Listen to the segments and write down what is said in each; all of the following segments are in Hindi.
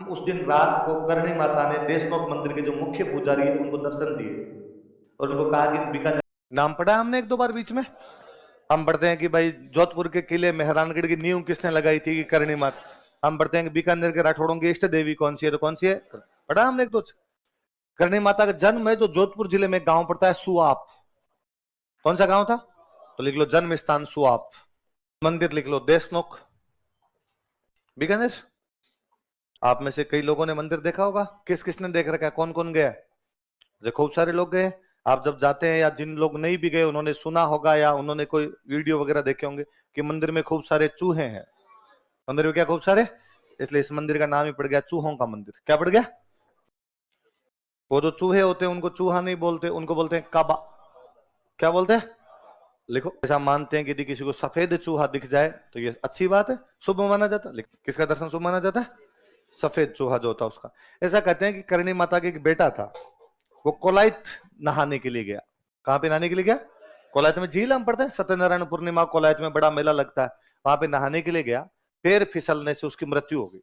उस दिन रात को करणी माता ने देशनोक मंदिर के जो मुख्य पुजारी है उनको दर्शन दिए और उनको कहा कि बीकानेर, नाम पढ़ा हमने एक दो बार बीच में, हम पढ़ते हैं कि भाई जोधपुर के किले मेहरानगढ़ की नींव किसने लगाई थी कि करणी माता। हम पढ़ते हैं कि बीकानेर के राठौड़ों की इष्ट देवी कौन सी है, तो कौन सी है, पढ़ा हमने एक दो। करणी माता का जन्म है जो जोधपुर जिले में गांव पड़ता है सुआप। कौन सा गांव था, तो लिख लो जन्म स्थान सुआप। मंदिर लिख लो देशनोक बीकानेर। आप में से कई लोगों ने मंदिर देखा होगा, किस किसने देख रखा है, कौन कौन गया, जो खूब सारे लोग गए। आप जब जाते हैं या जिन लोग नहीं भी गए उन्होंने सुना होगा या उन्होंने कोई वीडियो वगैरह देखे होंगे कि मंदिर में खूब सारे चूहे हैं। मंदिर में क्या खूब सारे, इसलिए इस मंदिर का नाम ही पड़ गया चूहों का मंदिर। क्या पड़ गया, वो जो चूहे होते हैं उनको चूहा नहीं बोलते, उनको बोलते हैं काबा। क्या बोलते हैं, लिखो। ऐसा मानते हैं कि यदि किसी को सफेद चूहा दिख जाए तो ये अच्छी बात है, शुभ माना जाता है। किसका दर्शन शुभ माना जाता है, सफेद चूहा जो होता है उसका। ऐसा कहते हैं कि करणी माता के एक बेटा था, वो कोलाइत नहाने के लिए गया। कहां पे नहाने के लिए गया, कोलाइत में झील हम पढ़ते हैं, सत्यनारायण पूर्णिमा कोलाइत में बड़ा मेला लगता है, वहां पे नहाने के लिए गया। पैर फिसलने से उसकी मृत्यु हो गई।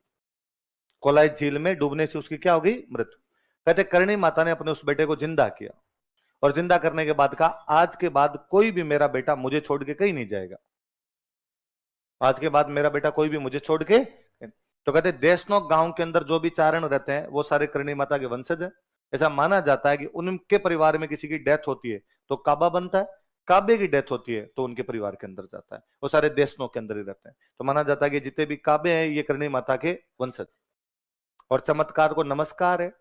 कोलाइत झील में डूबने से उसकी क्या हो गई, मृत्यु। कहते करणी माता ने अपने उस बेटे को जिंदा किया और जिंदा करने के बाद कहा आज के बाद कोई भी मेरा बेटा मुझे छोड़ के कहीं नहीं जाएगा, आज के बाद मेरा बेटा कोई भी मुझे छोड़ के। तो कहते देशनोक गांव के अंदर जो भी चारण रहते हैं वो सारे करणी माता के वंशज हैं। ऐसा माना जाता है कि उनके परिवार में किसी की डेथ होती है तो काबा बनता है, काबे की डेथ होती है तो उनके परिवार के अंदर जाता है, वो सारे देशनोक के अंदर ही रहते हैं। तो माना जाता है कि जितने भी काबे हैं ये करणी माता के वंशज। और चमत्कार को नमस्कार है,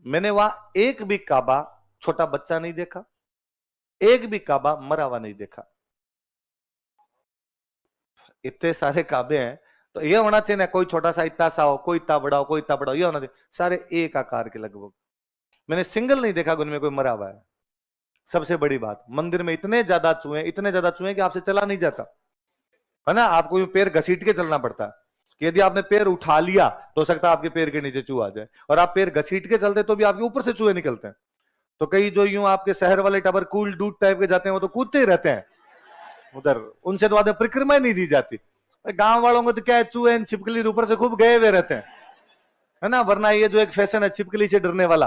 मैंने वहां एक भी काबा छोटा बच्चा नहीं देखा, एक भी काबा मरा हुआ नहीं देखा। इतने सारे काबे हैं तो ये होना चाहिए ना, कोई छोटा सा इतना सा हो, कोई इतना बड़ा हो, कोई इतना बड़ा हो, ये होना चाहिए सारे एक आकार के लगभग। मैंने सिंगल नहीं देखा उनमें कोई मरा हुआ है। सबसे बड़ी बात, मंदिर में इतने ज्यादा चूहे कि आपसे चला नहीं जाता है ना, आपको यूं पैर घसीट के चलना पड़ता है कि यदि आपने पैर उठा लिया तो हो सकता है आपके पैर के नीचे चूहा आ जाए, और आप पैर घसीट के चलते तो भी आपके ऊपर से चूहे निकलते हैं। तो कई जो यूं आपके शहर वाले टावर कूल डूड टाइप के जाते हैं वो तो कूदते ही रहते हैं उधर, उनसे तो आधे परिक्रमा नहीं दी जाती। गांव वालों को तो क्या है, चूहे छिपकली ऊपर से खूब गए हुए रहते हैं, है ना, वरना ये जो एक फैशन है छिपकली से डरने वाला,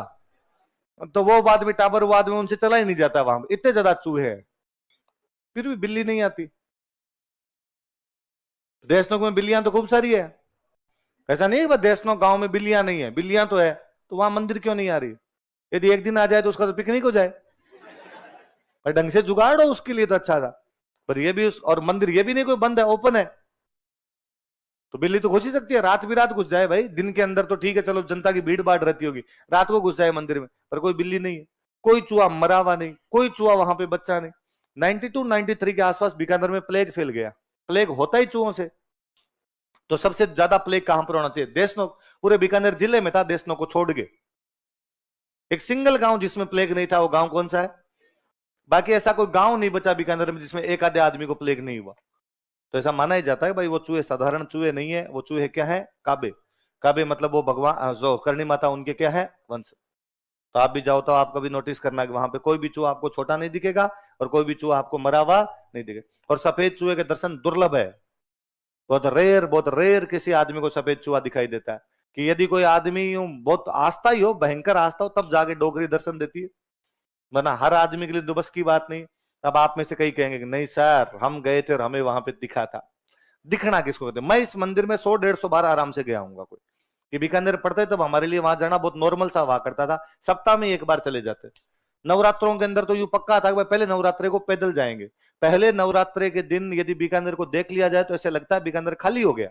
तो वो बाद में टावर वो आदमी उनसे चला ही नहीं जाता, वहां इतने ज्यादा चूहे हैं फिर भी बिल्ली नहीं आती। देशनोक में बिल्लियां तो खूब सारी है, ऐसा नहीं है देशनोक गांव में बिल्लियां नहीं है, बिल्लियां तो है, तो वहां मंदिर क्यों नहीं आ रही। यदि एक दिन आ जाए तो उसका तो पिकनिक हो जाए, और ढंग से जुगाड़ हो उसके लिए तो अच्छा था। पर ये भी और मंदिर ये भी नहीं कोई बंद है, ओपन है, तो बिल्ली तो घुस ही सकती है, रात भी रात घुस जाए भाई, दिन के अंदर तो ठीक है चलो जनता की भीड़ भाड़ रहती होगी, रात को घुस जाए मंदिर में, पर कोई बिल्ली नहीं है, कोई चूहा मरा हुआ नहीं, कोई चूहा वहां पे बच्चा नहीं। 92 93 के आसपास बीकानेर में प्लेग फैल गया, प्लेग होता ही चूहों से। तो सबसे ज्यादा प्लेग कहां पर होना चाहिए, देशनोक, पूरे बीकानेर जिले में था देशनोक को छोड़ के। एक सिंगल गांव जिसमें प्लेग नहीं था वो गांव कौन सा है, बाकी ऐसा कोई गांव नहीं बचा बीकानेर में जिसमें एक आधे आदमी को प्लेग नहीं हुआ। तो ऐसा माना ही जाता है भाई वो चूहे साधारण चूहे नहीं है, वो चूहे क्या है, काबे। काबे मतलब वो भगवान जो करणी माता उनके क्या है, वंश। तो आप भी जाओ तो आप कभी नोटिस करना कि वहां पे कोई भी चूहा आपको छोटा नहीं दिखेगा और कोई भी चूहा आपको मरा हुआ नहीं दिखेगा। और सफेद चूहे के दर्शन दुर्लभ है, बहुत रेयर किसी आदमी को सफेद चूहा दिखाई देता है। कि यदि कोई आदमी यूं बहुत आस्था ही हो, भयंकर आस्था हो, तब जाके डोगरी दर्शन देती है, वरना हर आदमी के लिए तो बस की बात नहीं। अब आप में से कई कहेंगे कि नहीं सर हम गए थे और हमें वहां पे दिखा था। दिखना किसको कहते हैं, मैं इस मंदिर में 100 150 बार आराम से गया हूँ कोई, कि बीकानेर पड़ते तब हमारे लिए वहां जाना बहुत नॉर्मल सा हुआ करता था, सप्ताह में एक बार चले जाते। नवरात्रों के अंदर तो यूं पक्का था कि पहले नवरात्रे को पैदल जाएंगे। पहले नवरात्रे के दिन यदि बीकानेर को देख लिया जाए तो ऐसे लगता है बीकानेर खाली हो गया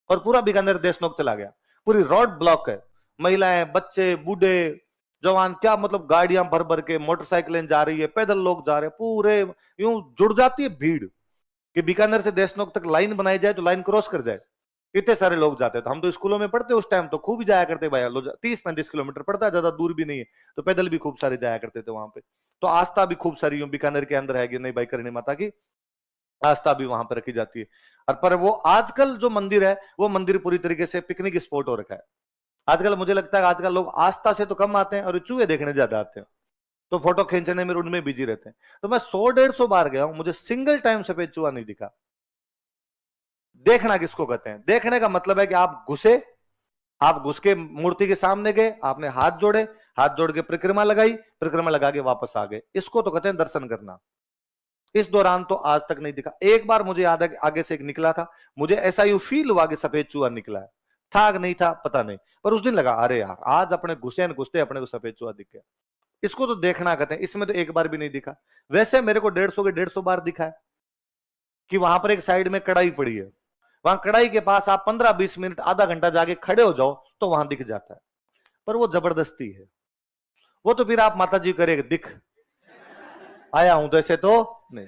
और पूरा बीकानेर देशनोक चला गया, पूरी रोड ब्लॉक है, महिलाएं बच्चे बूढ़े जवान, क्या मतलब गाड़ियां भर भर के, मोटरसाइकिलें जा रही है, पैदल लोग जा रहे हैं, पूरे यूं जुड़ जाती है भीड़ कि बीकानेर से देशनोक तक लाइन बनाई जाए तो लाइन क्रॉस कर जाए, इतने सारे लोग जाते हैं। तो हम तो स्कूलों में पढ़ते उस टाइम तो खूब जाया करते भाई, 30 35 किलोमीटर पड़ता है, ज्यादा दूर भी नहीं है, तो पैदल भी खूब सारे जाया करते थे वहां पे। तो आस्था भी खूब सारी बीकानेर के अंदर है कि नहीं भाई करणी माता की आस्था भी वहां पर रखी जाती है। और पर वो आजकल जो मंदिर है वो मंदिर पूरी तरीके से पिकनिक स्पॉट हो रखा है। आजकल मुझे लगता है आजकल लोग आस्था से तो कम आते हैं और चूहे देखने ज्यादा आते हैं, तो फोटो खींचने में उनमें बिजी रहते हैं। तो मैं 100 150 बार गया हूं, मुझे सिंगल टाइम सफेद चूहा नहीं दिखा। देखना किसको कहते हैं, देखने का मतलब है कि आप घुसे, आप घुस के मूर्ति के सामने गए, आपने हाथ जोड़े, हाथ जोड़ के परिक्रमा लगाई, परिक्रमा लगा के वापस आ गए, इसको तो कहते हैं दर्शन करना। इस दौरान तो आज तक नहीं दिखा। एक बार मुझे याद है कि आगे से एक निकला था, मुझे ऐसा यूं फील हुआ कि सफेद चूहा निकला है, था कि नहीं था पता नहीं, पर उस दिन लगा अरे यार आज अपने घुसे घुसते अपने को सफेद चूहा दिख गया। इसको तो देखना कहते हैं, इसमें तो एक बार भी नहीं दिखा। वैसे मेरे को 150 के 150 बार दिखा है कि वहां पर एक साइड में कढ़ाई पड़ी है, वहां कढ़ाई के पास आप 15-20 मिनट आधा घंटा जाके खड़े हो जाओ तो वहां दिख जाता है, पर वो जबरदस्ती है। वो तो फिर आप माता जी करेगा दिख आया हूं तो ऐसे तो नहीं।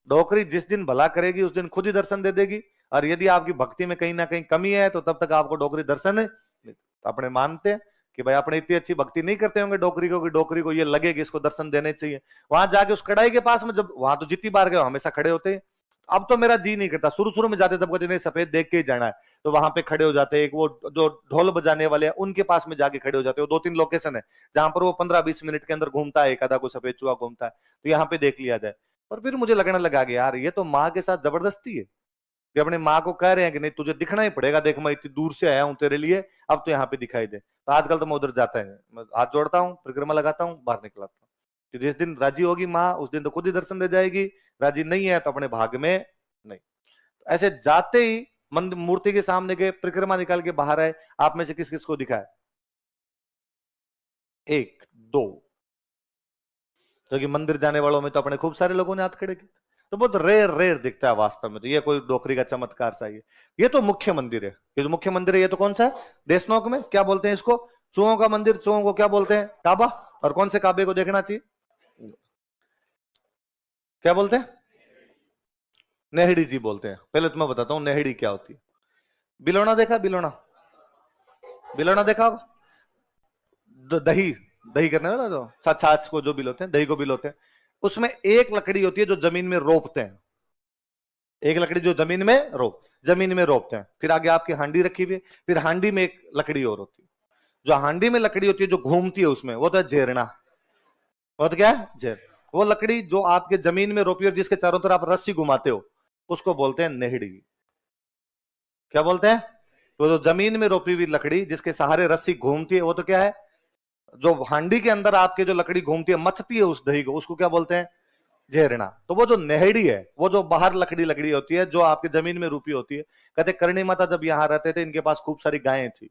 डोकरी जिस दिन भला करेगी उस दिन खुद ही दर्शन दे देगी, और यदि आपकी भक्ति में कहीं ना कहीं कमी है तो तब तक आपको डोकरी दर्शन है। तो अपने मानते हैं कि भाई अपने इतनी अच्छी भक्ति नहीं करते होंगे डोकरी को कि डोकरी को ये लगे कि इसको दर्शन देने चाहिए। वहां जाके उस कढ़ाई के पास में, जब वहां तो जितनी बार गए हमेशा खड़े होते हैं, अब तो मेरा जी नहीं करता। शुरू शुरू में जाते तब कहते नहीं सफेद देख के ही जाना है, तो वहां पे खड़े हो जाते हैं। एक वो जो ढोल बजाने वाले हैं उनके पास में जाके खड़े हो जाते हो। 2-3 लोकेशन है जहां पर वो 15-20 मिनट के अंदर घूमता है, एक आधा को सफेद चूहा घूमता है, तो यहाँ पे देख लिया जाए। पर फिर मुझे लगने लगा कि यार ये तो माँ के साथ जबरदस्ती है कि अपने माँ को कह रहे हैं कि नहीं तुझे दिखना ही पड़ेगा, देख मैं इतनी दूर से आया हूं तेरे लिए, अब तो यहाँ पे दिखाई दे। तो आजकल तो मैं उधर जाता है, मैं हाथ जोड़ता हूँ, परिक्रमा लगाता हूँ, बाहर निकलाता हूँ। तो जिस दिन राजी होगी माँ उस दिन तो खुद ही दर्शन दे जाएगी, राजी नहीं है तो अपने भाग में नहीं। ऐसे जाते ही मंदिर मूर्ति के सामने के परिक्रमा निकाल के बाहर आए। आप में से किस किस को दिखा है? 1 2। क्योंकि मंदिर जाने वालों में तो अपने खूब सारे लोगों ने हाथ खड़े किए, तो बहुत रेयर रेयर दिखता है वास्तव में। तो ये कोई डोकरी का चमत्कार सा है। ये तो मुख्य मंदिर है, ये जो मुख्य मंदिर है ये तो कौन सा है? देशनोक में क्या बोलते हैं इसको? चूहों का मंदिर। चूहों को क्या बोलते हैं? काबा। और कौन से काबे को देखना चाहिए? क्या बोलते हैं? नेहड़ी जी बोलते हैं। पहले तो मैं बताता हूं नेहड़ी क्या होती है। बिलोना देखा? बिलोना, बिलोना देखा? दही, दही करने वाला जो छाछ को जो बिलोते हैं, दही को बिलोते हैं, उसमें एक लकड़ी होती है जो जमीन में रोपते हैं। एक लकड़ी जो जमीन में रोपते हैं। फिर आगे आपकी हांडी रखी हुई है, फिर हांडी में एक लकड़ी और होती है। जो हांडी में लकड़ी होती है जो घूमती है उसमें, वो तो है जेरना। वो तो क्या है? जेर। वो लकड़ी जो आपके जमीन में रोपी है और जिसके चारों तरफ आप रस्सी घुमाते हो उसको बोलते हैं नेहड़ी। क्या बोलते हैं? तो जो जमीन में रोपी हुई लकड़ी जिसके सहारे रस्सी घूमती है वो तो क्या है? जो हांडी के अंदर आपके जो लकड़ी घूमती है, मथती है उस दही को, उसको क्या बोलते हैं? झेरना। तो वो जो नेहड़ी है वो जो बाहर लकड़ी लकड़ी होती है जो आपकी जमीन में रूपी होती है। कहते करणी माता जब यहाँ रहते थे इनके पास खूब सारी गायें थी,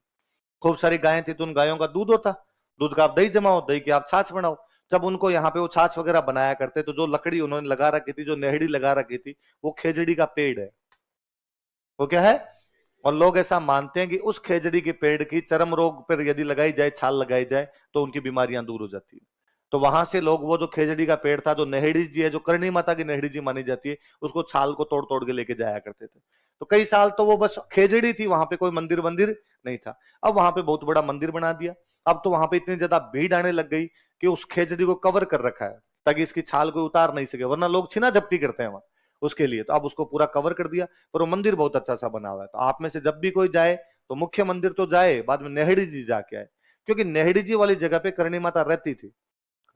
खूब सारी गायें थी, तो उन गायों का दूध होता, दूध का आप दही जमाओ, दही की आप छाछ बनाओ। जब उनको यहाँ पे वो छाछ वगैरह बनाया करते, तो जो लकड़ी उन्होंने लगा रखी थी, जो नेहड़ी लगा रखी थी, वो खेजड़ी का पेड़ है। वो क्या है? और लोग ऐसा मानते हैं कि उस खेजड़ी के पेड़ की चर्म रोग पर यदि लगाई जाए, छाल लगाई जाए, तो उनकी बीमारियां दूर हो जाती है। तो वहां से लोग वो जो खेजड़ी का पेड़ था, जो नेहड़ी जी है, जो करणी माता की नेहड़ी जी मानी जाती है, उसको छाल को तोड़ तोड़ के लेके जाया करते थे। तो कई साल तो वो बस खेजड़ी थी, वहां पे कोई मंदिर वंदिर नहीं था। अब वहां पे बहुत बड़ा मंदिर बना दिया। अब तो वहां पे इतनी ज्यादा भीड़ आने लग गई कि उस खेजड़ी को कवर कर रखा है ताकि इसकी छाल कोई उतार नहीं सके, वरना लोग छीना झपटी करते हैं वहां उसके लिए। तो अब उसको पूरा कवर कर दिया, पर वो मंदिर बहुत अच्छा सा बना हुआ है। तो आप में से जब भी कोई जाए तो मुख्य मंदिर तो जाए, बाद में नेहड़ी जी जाके आए, क्योंकि नेहड़ी जी वाली जगह पे करणी माता रहती थी।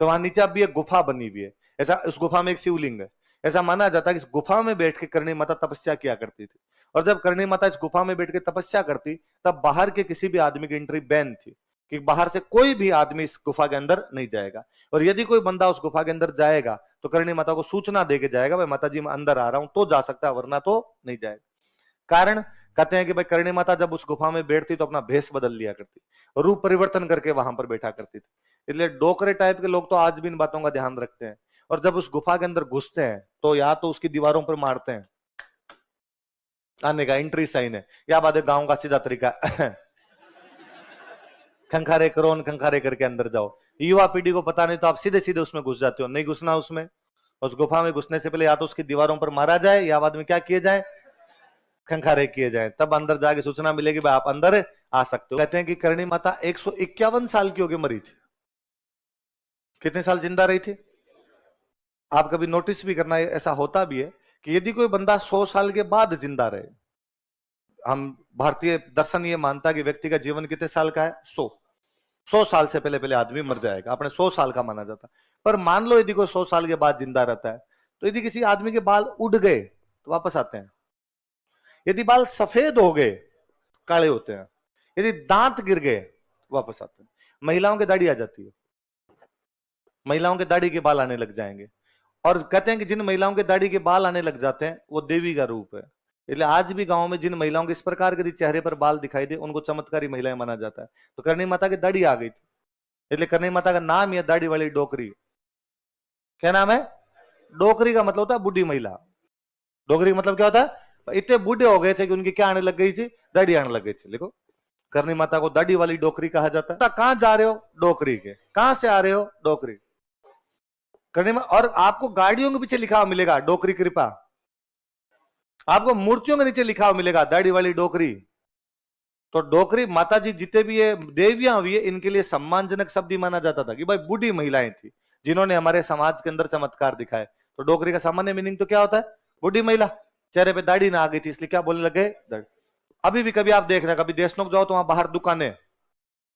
तो वहां नीचे अब भी एक गुफा बनी हुई है, ऐसा उस गुफा में एक शिवलिंग है। ऐसा माना जाता है कि इस गुफा में बैठ के करणी माता तपस्या किया करती थी। और जब करणी माता इस गुफा में बैठ के तपस्या करती, तब बाहर के किसी भी आदमी की एंट्री बैन थी, कि बाहर से कोई भी आदमी इस गुफा के अंदर नहीं जाएगा। और यदि कोई बंदा उस गुफा के अंदर जाएगा तो करणी माता को सूचना दे के जाएगा, भाई माता जी मैं अंदर आ रहा हूं, तो जा सकता है, वरना तो नहीं जाएगा। कारण कहते हैं कि भाई करणी माता जब उस गुफा में बैठती तो अपना भेष बदल लिया करती, रूप परिवर्तन करके वहां पर बैठा करती थी। इसलिए डोकरे टाइप के लोग तो आज भी इन बातों का ध्यान रखते हैं। और जब उस गुफा के अंदर घुसते हैं तो या तो उसकी दीवारों पर मारते हैं, आने का एंट्री साइन है, या बाद गांव का सीधा तरीका खंखारे करो, खंखारे करके अंदर जाओ। युवा पीढ़ी को पता नहीं तो आप सीधे सीधे उसमें घुस जाते हो, नहीं घुसना उसमें। उस गुफा में घुसने से पहले या तो उसकी दीवारों पर मारा जाए, या बाद में क्या किए जाए? खंखारे किए जाए, तब अंदर जाके सूचना मिलेगी भाई आप अंदर आ सकते हो। कहते हैं कि करणी माता 151 साल की होकर मरी थी। कितने साल जिंदा रही थी? आप कभी नोटिस भी करना, ऐसा होता भी है कि यदि कोई बंदा 100 साल के बाद जिंदा रहे, हम भारतीय दर्शन ये मानता है कि व्यक्ति का जीवन कितने साल का है? 100 साल से पहले पहले आदमी मर जाएगा, अपने 100 साल का माना जाता। पर मान लो यदि कोई 100 साल के बाद जिंदा रहता है, तो यदि किसी आदमी के बाल उड़ गए तो वापस आते हैं। यदि बाल सफेद हो गए, काले होते हैं। यदि दांत गिर गए वापस आते हैं। महिलाओं की दाढ़ी आ जाती है, महिलाओं के दाढ़ी के बाल आने लग जाएंगे, और कहते हैं कि जिन महिलाओं के दाढ़ी के बाल आने लग जाते हैं वो देवी का रूप है। इसलिए आज भी गांव में जिन महिलाओं के इस प्रकार के चेहरे पर बाल दिखाई दे उनको चमत्कारी महिलाएं माना जाता है। तो करणी माता की दाढ़ी आ गई थी, इसलिए करणी माता का नाम ही है दाढ़ी वाली डोकरी। क्या नाम है? डोकरी का मतलब होता है बुढ़ी महिला। डोकरी का मतलब क्या होता है? इतने बूढ़े हो गए थे कि उनकी क्या आने लग गई थी? दाढ़ी आने लग गई थी। देखो, करणी माता को दाढ़ी वाली डोकरी कहा जाता है। कहां जा रहे हो? डोकरी के। कहां से आ रहे हो? डोकरी। करणी माता। और आपको गाड़ियों के पीछे लिखा हुआ मिलेगा डोकरी कृपा, आपको मूर्तियों के नीचे लिखा हुआ मिलेगा दाढ़ी वाली डोकरी। तो डोकरी माता जी जितने भी ये देवियां हुई है, इनके लिए सम्मानजनक शब्द ही माना जाता था कि भाई बूढ़ी महिलाएं थी जिन्होंने हमारे समाज के अंदर चमत्कार दिखाए। तो डोकरी का सामान्य मीनिंग तो क्या होता है? बूढ़ी महिला, चेहरे पे दाढ़ी ना आ गई थी इसलिए क्या बोलने लगे? अभी भी कभी आप देख रहे हैं, कभी देशनोक जाओ तो वहां बाहर दुकानें,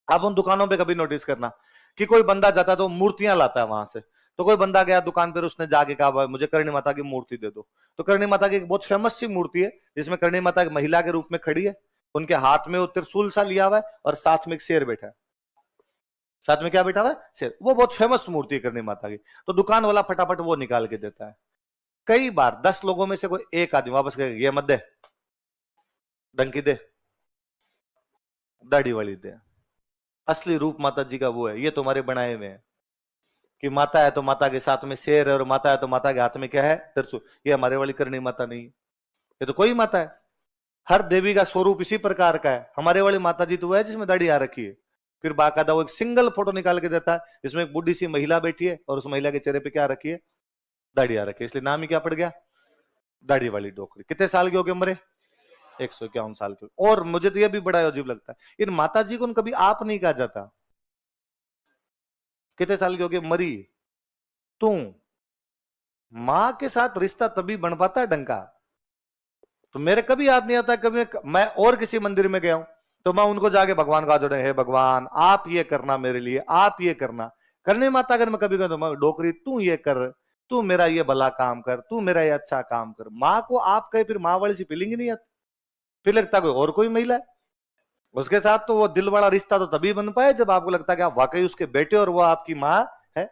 आप उन दुकानों पे कभी नोटिस करना कि कोई बंदा जाता है तो मूर्तियां लाता है वहां से। तो कोई बंदा गया दुकान पर, उसने जाके कहा मुझे करणी माता की मूर्ति दे दो। तो करणी माता की एक बहुत फेमस सी मूर्ति है जिसमें करणी माता एक महिला के रूप में खड़ी है, उनके हाथ में वो त्रिशूल सा लिया हुआ है और साथ में एक शेर बैठा है। साथ में क्या बैठा हुआ है? शेर। वो बहुत फेमस मूर्ति है करणी माता की। तो दुकान वाला फटाफट वो निकाल के देता है। कई बार 10 लोगों में से कोई एक आदमी वापस कहेगा ये मत दे, डंकी दे, दाढ़ी वाली दे। असली रूप माता जी का वो है, ये तुम्हारे बनाए हुए हैं कि माता है तो माता के साथ में शेर है, और माता है तो माता के हाथ में क्या है? त्रिशूल। ये हमारे वाली करणी माता नहीं, ये तो कोई माता है। हर देवी का स्वरूप इसी प्रकार का है। हमारे वाली माता जी तो वो है जिसमें दाढ़ी आ रखी है। फिर बाकायदा वो एक सिंगल फोटो निकाल के देता है जिसमें एक बुढ़ी सी महिला बैठी है और उस महिला के चेहरे पे क्या रखी है? दाढ़ी आ रखी है, इसलिए नाम ही क्या पड़ गया? दाढ़ी वाली डोकरी। कितने साल की होगी उम्र? 151 साल की। और मुझे तो यह भी बड़ा अजीब लगता है, इन माता जी को कभी आप नहीं कहा जाता। कितने साल की होगी? मरी तू। मां के साथ रिश्ता तभी बन पाता है डंका। तो मेरे कभी याद नहीं आता, कभी मैं और किसी मंदिर में गया हूं तो मैं उनको जाके भगवान का जोड़े, हे भगवान आप ये करना मेरे लिए, आप ये करना। करने माता अगर मैं कभी कहूं तो मैं डोकरी तू ये कर, तू मेरा ये भला काम कर, तू मेरा ये अच्छा काम कर। माँ को आप कहे फिर माँ वाली सी फीलिंग ही नहीं आती, फिर लगता कोई और कोई महिला है उसके साथ। तो वो दिल वाला रिश्ता तो तभी बन पाए जब आपको लगता है कि आप वाकई उसके बेटे और वो आपकी माँ है।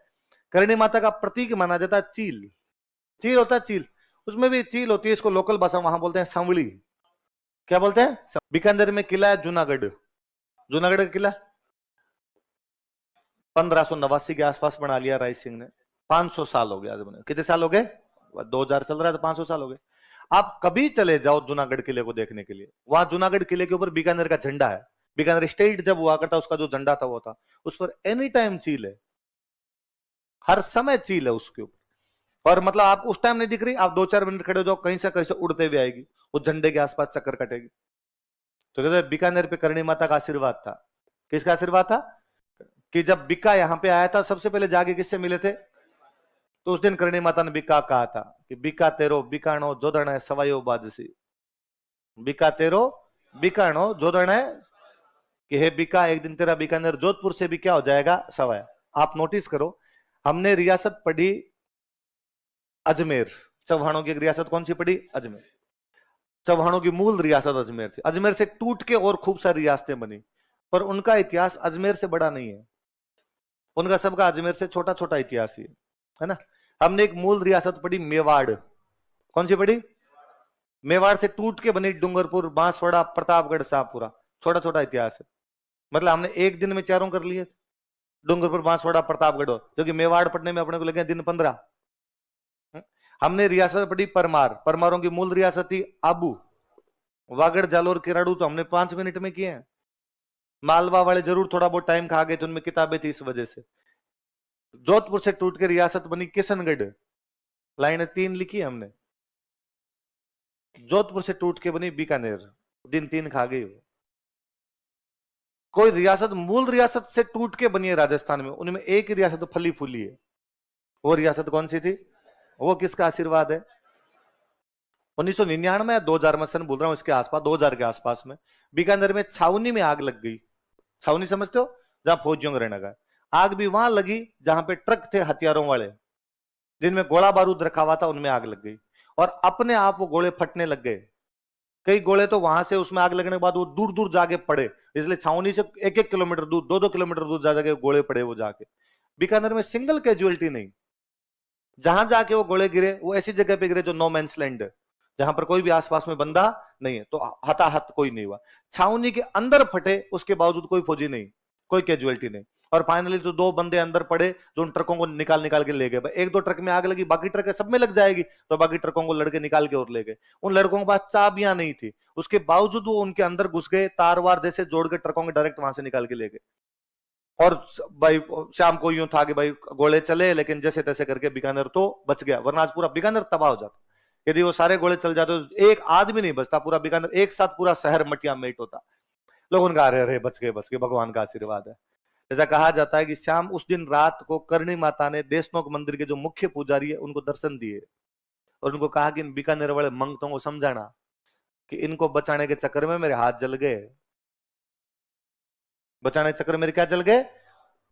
करणी माता का प्रतीक माना जाता है चील। चील होता है चील, उसमें भी चील होती है, इसको लोकल भाषा वहां बोलते हैं सांवली। क्या बोलते हैं? बीकानेर में किला है जूनागढ़, जूनागढ़ का किला 1589 के आसपास बना लिया राय सिंह ने। 500 साल हो गया आज बने। कितने साल हो गए? 2000 चल रहा है तो 500 साल हो गए। आप कभी चले जाओ जूनागढ़ किले को देखने के लिए, वहां जूनागढ़ किले के ऊपर बीकानेर का झंडा है। बीकानेर स्टेट जब हुआ करता उसका जो झंडा था वो था, उस पर एनी टाइम चील है, हर समय चील है उसके ऊपर। और मतलब आप उस टाइम नहीं दिख रही, आप 2-4 मिनट खड़े हो जाओ कहीं से उड़ते हुए आएगी, उस झंडे के आसपास चक्कर कटेगी। तो कहते बीकानेर पे करणी माता का आशीर्वाद था। किसका आशीर्वाद था? कि जब बिक्का यहां पे आया था सबसे पहले जाके किससे मिले थे? तो उस दिन करणी माता ने बिक्का कहा था कि बिक्का तेरो बिकाणो जोदण है सवायो बाजसी। बिक्का तेरो बिकाणो जोदण है, कि हे बिक्का एक दिन तेरा बीकानेर जोधपुर से भी क्या हो जाएगा? सवाया। आप नोटिस करो, हमने रियासत पढ़ी अजमेर, चौहानों की एक रियासत कौन सी पड़ी? अजमेर। चौहानों की मूल रियासत अजमेर थी, अजमेर से टूट के और खूब सारी रियासतें बनी, पर उनका इतिहास अजमेर से बड़ा नहीं है। उनका सबका अजमेर से छोटा छोटा इतिहास ही है ना। हमने एक मूल रियासत पढ़ी मेवाड़, कौन सी पढ़ी? मेवाड़ से टूट के बनी डूंगरपुर, बांसवाड़ा, प्रतापगढ़, शाहपुरा। छोटा छोटा इतिहास है, मतलब हमने एक दिन में चारों कर लिए, डूंगरपुर, बांसवाड़ा, प्रतापगढ़, जो कि मेवाड़ पढ़ने में अपने को लगे दिन 15। हमने रियासत पढ़ी परमार, परमारों की मूल रियासत थी आबू, वागड़, जालोर, किराड़ू तो हमने 5 मिनट में किए हैं। मालवा वाले जरूर थोड़ा बहुत टाइम खा गए थे, उनमें किताबें थी इस वजह से। जोधपुर से टूट के रियासत बनी किशनगढ़, लाइन 3 लिखी है हमने। जोधपुर से टूट के बनी बीकानेर, दिन 3 खा गई। कोई रियासत मूल रियासत से टूट के बनी है राजस्थान में, उनमें एक ही रियासत फली फूली है। वो रियासत कौन सी थी? वो किसका आशीर्वाद है? 1999 या 2000 में सन बोल रहा हूं, इसके आसपास 2000 के आसपास में बीकानेर में छावनी में आग लग गई। छावनी समझते हो? जहां फौजियों का रहने का। आग भी वहां लगी जहां पे ट्रक थे हथियारों वाले, जिनमें गोला बारूद रखा हुआ था, उनमें आग लग गई और अपने आप वो गोले फटने लग गए। कई गोले तो वहां से उसमें आग लगने के बाद वो दूर दूर जाके पड़े, इसलिए छावनी से 1-1 किलोमीटर दूर, 2-2 किलोमीटर दूर जा जाके गोले पड़े वो जाके। बीकानेर में सिंगल कैजुअलिटी नहीं। जहां जाके वो गोले गिरे वो ऐसी जगह पे गिरे जो नो मैंस लैंड है, जहां पर कोई भी आसपास में बंदा नहीं है, तो हताहत कोई नहीं हुआ। छावनी के अंदर फटे उसके बावजूद कोई फौजी नहीं, कोई कैजुअलिटी नहीं। और फाइनली तो 2 बंदे अंदर पड़े जो उन ट्रकों को निकाल निकाल के ले गए। 1-2 ट्रक में आग लगी, बाकी ट्रक सब में लग जाएगी, तो बाकी ट्रकों को लड़के निकाल के और ले गए। उन लड़कों के पास चाबियां नहीं थी, उसके बावजूद वो उनके अंदर घुस गए, तार वार जैसे जोड़ के ट्रकों के डायरेक्ट वहां से निकाल के ले गए। और भाई शाम को यूं था कि भाई गोले चले, लेकिन जैसे तैसे करके बीकानेर तो बच गया, वरना आज पूरा बीकानेर तबाह हो जाता। यदि वो सारे गोले चल जाते तो एक आदमी नहीं बचता, पूरा बीकानेर एक साथ पूरा शहर मटिया मेट होता। लोग उनका अरे अरे बच गए, भगवान का आशीर्वाद है। ऐसा कहा जाता है कि शाम उस दिन रात को करणी माता ने देशनोक मंदिर के जो मुख्य पुजारी है उनको दर्शन दिए और उनको कहा कि इन बीकानेर वाले मंगतों को समझाना कि इनको बचाने के चक्कर में मेरे हाथ जल गए। बचाने के चक्कर में मेरे क्या जल गए?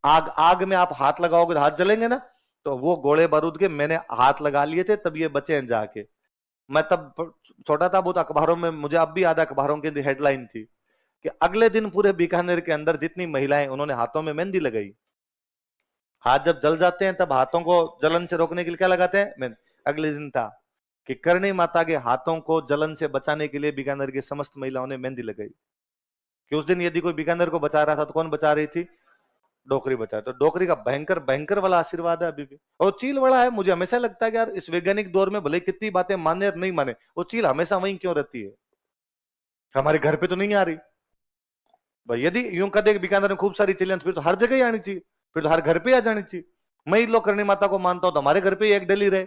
आग में आप हाथ लगाओगे तो हाथ जलेंगे ना, तो वो गोले बारूद के मैंने हाथ लगा लिए थे तब ये बचे हैं जाके। मैं तब छोटा था बहुत, अखबारों में मुझे अब भी याद है, अखबारों की हेडलाइन थी कि अगले दिन पूरे बीकानेर के अंदर जितनी महिलाएं उन्होंने हाथों में मेहंदी लगाई। हाथ जब जल जाते हैं तब हाथों को जलन से रोकने के लिए क्या लगाते हैं? अगले दिन था कि करणी माता के हाथों को जलन से बचाने के लिए बीकानेर की समस्त महिलाओं ने मेहंदी लगाई। कि उस दिन यदि कोई बीकानेर को बचा रहा था तो कौन बचा रही थी? डोकरी बचा। तो डोकरी का भयंकर भयंकर वाला आशीर्वाद है अभी भी। और चील वाला है, मुझे हमेशा लगता है कि यार इस वैज्ञानिक दौर में भले कितनी बातें माने और नहीं माने, वो चील हमेशा वहीं क्यों रहती है? हमारे घर पे तो नहीं आ रही भाई। यदि यूं कह दे बीकानेर में खूब सारी चिड़ियां, फिर तो हर जगह ही आनी चाहिए, फिर तो हर घर पे आ जानी चाहिए। मैं लोग करणी माता को मानता हूं तो हमारे घर पे एक डेली रहे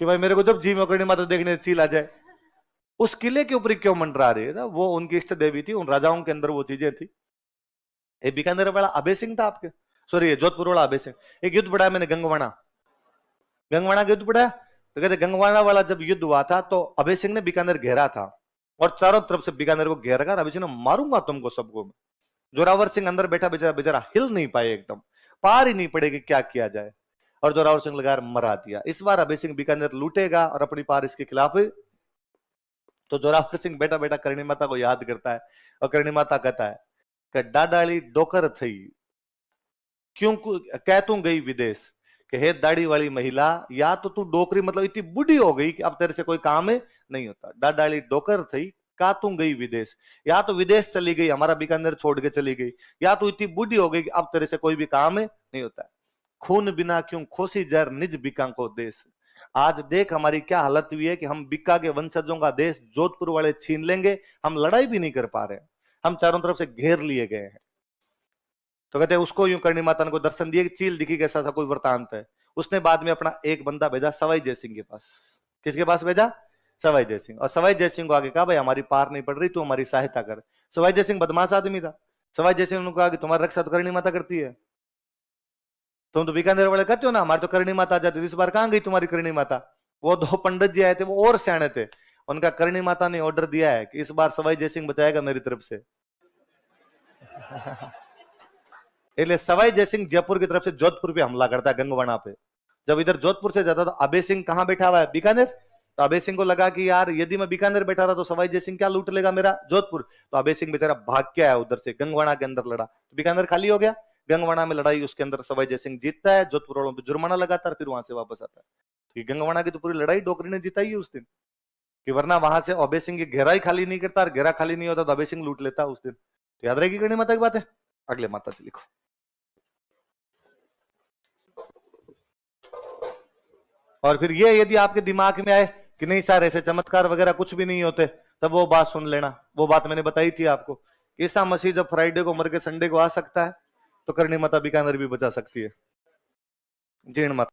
कि भाई मेरे को जब जी में करणी माता देखने चील आ जाए। उस किले के ऊपर क्यों मंडरा रही है? वो उनकी इष्ट देवी थी, उन राजाओं के अंदर वो चीजें थी। ये बीकानेर वाला अभय सिंह था आपके, सॉरी ये जोधपुर वाला अभय सिंह। एक युद्ध पढ़ा मैंने, गंगवाना का युद्ध पढ़ा। तो कहते गंगवाना वाला जब युद्ध हुआ था तो अभय सिंह ने बीकानेर घेरा था और चारों तरफ से बीकानेर को घेर कर अभय सिंह ने मारूंगा तुमको सबको। जोरावर सिंह अंदर बैठा बेचारा बेचारा हिल नहीं पाए, एकदम पार ही नहीं पड़े कि क्या किया जाए, और जोरावर सिंह लगा मरा दिया। इस बार अभय सिंह बीकानेर लूटेगा और अपनी पार इसके खिलाफ। तो जोरावर सिंह बैठा बैठा करणी माता को याद करता है और करणी माता कहता है कि डाडाली डोकर थई क्यों कह तू गई विदेश, कि हे दाढ़ी वाली महिला, या तो तू डोकरी मतलब इतनी बूढ़ी हो गई कि अब तेरे से कोई काम नहीं होता। डाडाली डोकर थई का तू गई विदेश, या तो विदेश चली गई, हमारा बीकानेर छोड़ के चली गई, या तो इतनी बूढ़ी हो गई कि अब तेरे से कोई भी काम नहीं होता। खून बिना क्यों खोसी जर निज बिका को देश। आज देख हमारी क्या हालत हुई है कि हम बिक्का के वंशजों का देश जोधपुर वाले छीन लेंगे, हम लड़ाई भी नहीं कर पा रहे, हम चारों तरफ से घेर लिए गए हैं। तो कहते हैं उसको यूं करणी माता ने को दर्शन दिए कि चील दिखी, कैसा सा कोई वृतांत है। उसने बाद में अपना एक बंदा भेजा सवाई जयसिंह के पास। किसके पास भेजा? सवाई जयसिंह। और सवाई जयसिंह को आगे कहा भाई हमारी पार नहीं पड़ रही, तू हमारी सहायता कर। सवाई जयसिंह बदमाश आदमी था। सवाई जयसिंह ने कहा कि तुम्हारी रक्षा तो करणी माता करती है, तुम तो बीकानेर वाले कहते हो ना हमारी तो करणी माता आ जाती, इस बार कहां गई तुम्हारी करणी माता? वो 2 पंडित जी आए थे, वो और सियाने थे। उनका करणी माता ने ऑर्डर दिया है कि इस बार सवाई जयसिंह बचाएगा मेरी तरफ से। इसलिए सवाई जयसिंह जयपुर की तरफ से जोधपुर पे हमला करता है, गंगवाना पे। जब इधर जोधपुर से जाता तो अभय सिंह कहां बैठा हुआ है? बीकानेर। तो अभय सिंह को लगा कि यार यदि मैं बीकानेर बैठा रहा तो सवाई जयसिंह क्या लूट लेगा मेरा जोधपुर। तो अभय सिंह बेचारा भाग के आया उधर से, गंगवाना के अंदर लड़ा, तो बीकानेर खाली हो गया। गंगवाना में लड़ाई, उसके अंदर सवाई जयसिंह जीतता है, जोधपुर वालों पर जुर्माना लगाता है, फिर वहां से वापस आता है। तो गंगवाना की तो पूरी लड़ाई डोकरी ने जिताई है उस दिन, कि वरना वहां से अभय सिंह की घेरा ही खाली नहीं करता, और घेरा खाली नहीं होता तो अभय सिंह लूट लेता उस दिन। तो याद रहेगी करणी माता की बात है। अगले माता जी लिखो। और फिर ये यदि आपके दिमाग में आए कि नहीं सर ऐसे चमत्कार वगैरह कुछ भी नहीं होते, तब वो बात सुन लेना। वो बात मैंने बताई थी आपको, ईसा मसीह जब फ्राइडे को मर के संडे को आ सकता है तो करणी माता बीकानेर भी बचा सकती है। जीर्ण माता।